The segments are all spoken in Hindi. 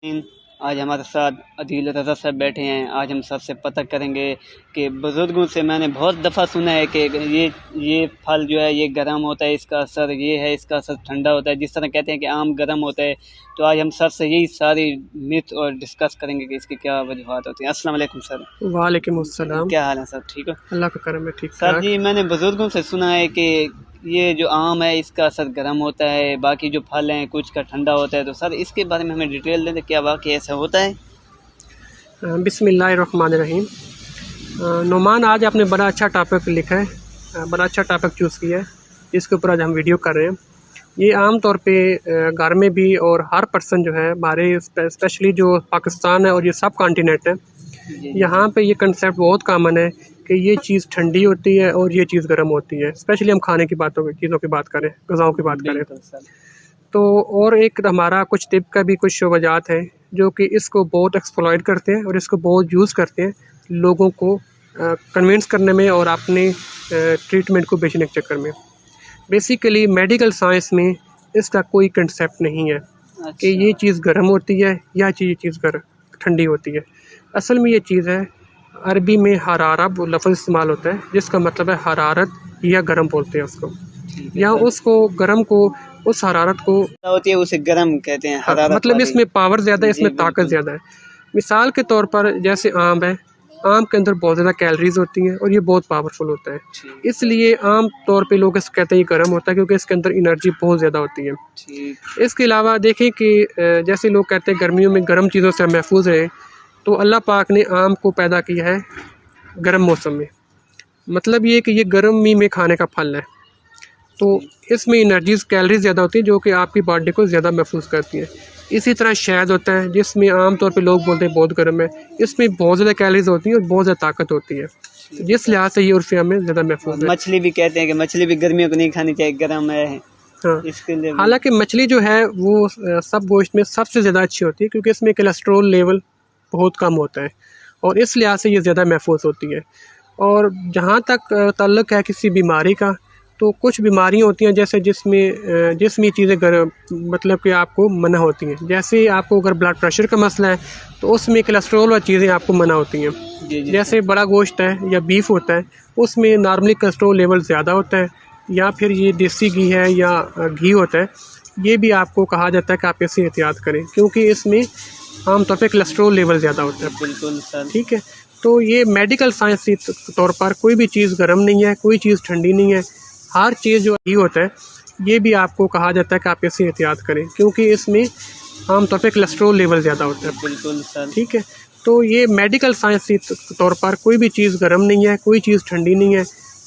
आज हमारे साथ अदील रज़ा साहब बैठे हैं। आज हम सबसे पता करेंगे कि बुज़ुर्गों से मैंने बहुत दफ़ा सुना है कि ये फल जो है ये गर्म होता है, इसका असर ये है, इसका असर ठंडा होता है। जिस तरह कहते हैं कि आम गर्म होता है, तो आज हम सबसे यही सारी मिथ और डिस्कस करेंगे कि इसकी क्या वजूहात होती हैं। अस्सलाम वालेकुम सर। वालेकुम अस्सलाम। क्या हाल है सर? ठीक हो? अल्लाह का करम है, ठीक सर जी, मैंने बुज़ुर्गों से सुना है कि ये जो आम है इसका असर गर्म होता है, बाकी जो फल हैं कुछ का ठंडा होता है। तो सर इसके बारे में हमें डिटेल दें, क्या वाकई ऐसा होता है? बिस्मिल्लाहिर्रहमानिर्रहीम। नुमान, आज आपने बड़ा अच्छा टॉपिक लिखा है, बड़ा अच्छा टॉपिक चूज़ किया है, जिसके ऊपर आज हम वीडियो कर रहे हैं। ये आम तौर पे घर में भी और हर पर्सन जो है हमारे स्पेशली जो पाकिस्तान है और ये सब कॉन्टिनेंट है, यहाँ पे ये कंसेप्ट बहुत कॉमन है कि ये चीज़ ठंडी होती है और ये चीज़ गर्म होती है। स्पेशली हम खाने की चीज़ों की बात करें, ग़िज़ाओं की बात करें तो। और एक हमारा कुछ तिब का भी कुछ वजात है जो कि इसको बहुत एक्सप्लॉइट करते हैं और इसको बहुत यूज़ करते हैं लोगों को कन्विंस करने में और अपने ट्रीटमेंट को बेचने के चक्कर में। बेसिकली मेडिकल साइंस में इसका कोई कंसेप्ट नहीं है कि ये चीज़ गर्म होती है या ये चीज़ ठंडी होती है। असल में ये चीज़ है, अरबी में हरारा लफ्ज़ इस्तेमाल होता है, जिसका मतलब है हरारत या गर्म बोलते हैं उसको, या उसको गर्म को, उस हरारत को होती है उसे गर्म कहते हैं। हरारत मतलब इसमें पावर ज़्यादा है, इसमें ताकत ज़्यादा है। मिसाल के तौर पर जैसे आम है, आम के अंदर बहुत ज़्यादा कैलोरीज होती हैं और ये बहुत पावरफुल होता है, इसलिए आम तौर पे लोग इसको कहते हैं ये गर्म होता है क्योंकि इसके अंदर एनर्जी बहुत ज़्यादा होती है। इसके अलावा देखें कि जैसे लोग कहते हैं गर्मियों में गर्म चीज़ों से महफूज रहें, तो अल्लाह पाक ने आम को पैदा किया है गर्म मौसम में। मतलब ये कि ये गर्मी में खाने का फल है, तो इसमें एनर्जीज़ कैलोरीज ज़्यादा होती है जो कि आपकी बॉडी को ज़्यादा महफूज करती हैं। इसी तरह शहद होता है जिसमें आम तौर पे लोग बोलते हैं बहुत गर्म है, इसमें बहुत ज़्यादा कैलोरीज होती हैं और बहुत ज़्यादा ताकत होती है, तो जिस लिहाज से ये उर्फिया में ज़्यादा महफूज है। मछली भी कहते हैं कि मछली भी गर्मियों को नहीं खानी चाहिए, गर्म है। हाँ, इसके लिए हालांकि मछली जो है वो सब गोश्त में सबसे ज़्यादा अच्छी होती है क्योंकि इसमें कोलेस्ट्रॉल लेवल बहुत कम होता है और इस लिहाज से ये ज़्यादा महफूज होती है। और जहाँ तक ताल्लुक़ है किसी बीमारी का, तो कुछ बीमारियाँ होती हैं जैसे जिसमें चीज़ें मतलब कि आपको मना होती हैं। जैसे आपको अगर ब्लड प्रेशर का मसला है तो उसमें कोलेस्ट्रॉल वाली चीज़ें आपको मना होती हैं। जैसे बड़ा गोश्त है या बीफ होता है, उसमें नॉर्मली कोलेस्ट्रॉल लेवल ज़्यादा होता है, या फिर ये देसी घी है या घी होता है, ये भी आपको कहा जाता है कि आप इससे एहतियात करें क्योंकि इसमें आमतौर पर कोलेस्ट्रॉल लेवल ज़्यादा होता है। बिल्कुल सर, ठीक है। तो ये मेडिकल साइंस के तौर पर कोई भी चीज़ गर्म नहीं है, कोई चीज़ ठंडी नहीं है। हर चीज़ जो घी होता है ये भी आपको कहा जाता है कि आप इससे एहतियात करें क्योंकि इसमें आमतौर पे कोलेस्ट्रॉल लेवल ज़्यादा होता है। बिल्कुल सर, ठीक है। तो ये मेडिकल साइंस के तौर पर कोई भी चीज़ गर्म नहीं है, कोई चीज़ ठंडी नहीं है।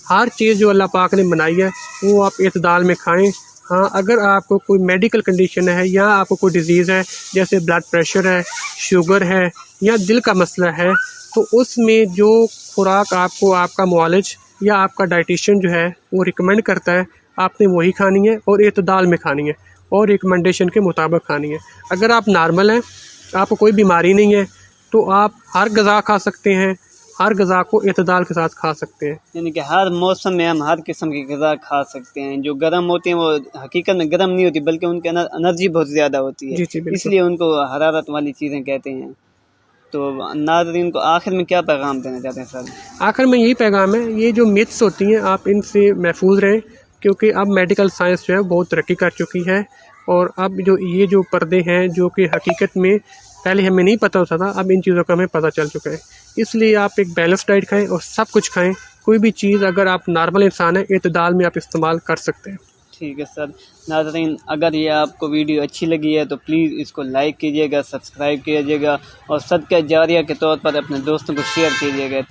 हर चीज़ जो अल्लाह पाक ने बनाई है वो आप इत्दाल में खाएँ। हाँ, अगर आपको कोई मेडिकल कंडीशन है या आपको कोई डिज़ीज़ है जैसे ब्लड प्रेशर है, शुगर है या दिल का मसला है, तो उसमें जो खुराक आपको आपका मुआलिज या आपका डाइटिशियन जो है वो रिकमेंड करता है, आपने वही खानी है और इत्दाल में खानी है और रिकमेंडेशन के मुताबिक खानी है। अगर आप नॉर्मल हैं, आपको कोई बीमारी नहीं है, तो आप हर ग़िज़ा खा सकते हैं, हर ग़िज़ा को इत्दाल के साथ खा सकते हैं। यानी कि हर मौसम में हम हर किस्म की ग़िज़ा खा सकते हैं। जो गर्म होती हैं वो हकीकत में गर्म नहीं होती बल्कि उनके अंदर एनर्जी बहुत ज़्यादा होती है, इसलिए उनको हरारत वाली चीज़ें कहते हैं। तो नाज़रीन को आखिर में क्या पैगाम देना चाहते हैं सर? आखिर में यही पैगाम है, ये जो मिथ्स होती हैं आप इनसे महफूज रहें क्योंकि अब मेडिकल साइंस जो है बहुत तरक्की कर चुकी है और अब जो पर्दे हैं जो कि हकीकत में पहले हमें नहीं पता होता था, अब इन चीज़ों का हमें पता चल चुका है। इसलिए आप एक बैलेंस डाइट खाएँ और सब कुछ खाएँ। कोई भी चीज़ अगर आप नॉर्मल इंसान हैं, इत्दाल में आप इस्तेमाल कर सकते हैं। ठीक है सर। नाज़रीन, अगर ये आपको वीडियो अच्छी लगी है तो प्लीज़ इसको लाइक कीजिएगा, सब्सक्राइब कीजिएगा और सदका जारिया के तौर पर अपने दोस्तों को शेयर कीजिएगा।